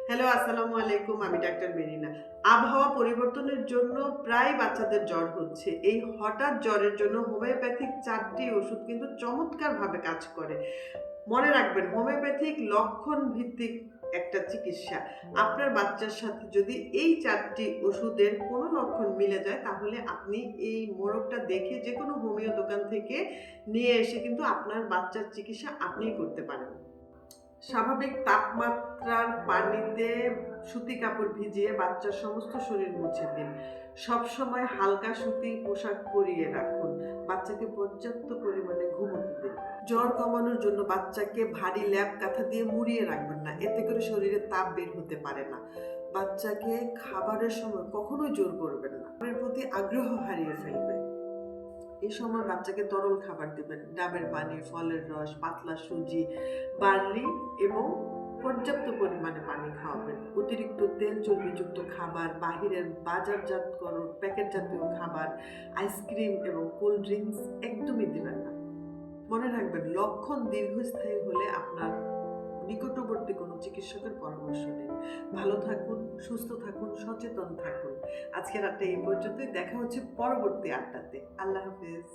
Hello, আসসালামু আলাইকুম। আমি ডাক্তার মেরিনা। আবহাওয়া পরিবর্তনের জন্য প্রায় বাচ্চাদের জ্বর হচ্ছে। এই হঠাৎ জ্বরের জন্য হোমিওপ্যাথিক ৪ টি ওষুধ কিন্তু চমৎকারভাবে কাজ করে। মনে রাখবেন, হোমিওপ্যাথিক লক্ষণ ভিত্তিক একটা চিকিৎসা। আপনার বাচ্চার সাথে যদি এই ৪ টি ওষুধের কোনো লক্ষণ মিলে যায়, তাহলে আপনি এই মোড়কটা দেখে যেকোনো হোমিও দোকান থেকে নিয়ে এসে কিন্তু আপনার বাচ্চার চিকিৎসা আপনিই করতে পারেন। স্বাভাবিক তাপমাত্রার পানিতে সুতি কাপড় ভিজিয়ে বাচ্চার সমস্ত শরীর মুছে দিন। সবসময় হালকা সুতির পোশাক পরিয়ে রাখুন। বাচ্চাকে পর্যাপ্ত পরিমাণে ঘুমোতে দিন। জ্বর কমানোর জন্য বাচ্চাকে ভারী ল্যাপ কাঁথা দিয়ে মুড়িয়ে রাখবেন না, এতে করে শরীরে তাপ বের হতে পারে না। বাচ্চাকে খাবারের সময় কখনোই জোর করবেন না, এর প্রতি আগ্রহ হারিয়ে ফেলবে। এই সময় বাচ্চাকে তরল খাবার দেবেন, ডাবের পানি, ফলের রস, পাতলা সুজি, বার্লি এবং পর্যাপ্ত পরিমাণে পানি খাওয়াবেন। অতিরিক্ত তেল চর্বিযুক্ত খাবার, বাহিরের বাজারজাতকরণ, প্যাকেট জাতীয় খাবার, আইসক্রিম এবং কোল্ড ড্রিঙ্কস একদমই দিবেন না। মনে রাখবেন, লক্ষণ দীর্ঘস্থায়ী হলে আপনার নিকটবর্তী কোনো চিকিৎসকের পরামর্শ নিন। ভালো থাকুন, সুস্থ থাকুন, সচেতন থাকুন। আজকের আড্ডা এই পর্যন্তই। দেখা হচ্ছে পরবর্তী আড্ডাতে। আল্লাহ হাফেজ।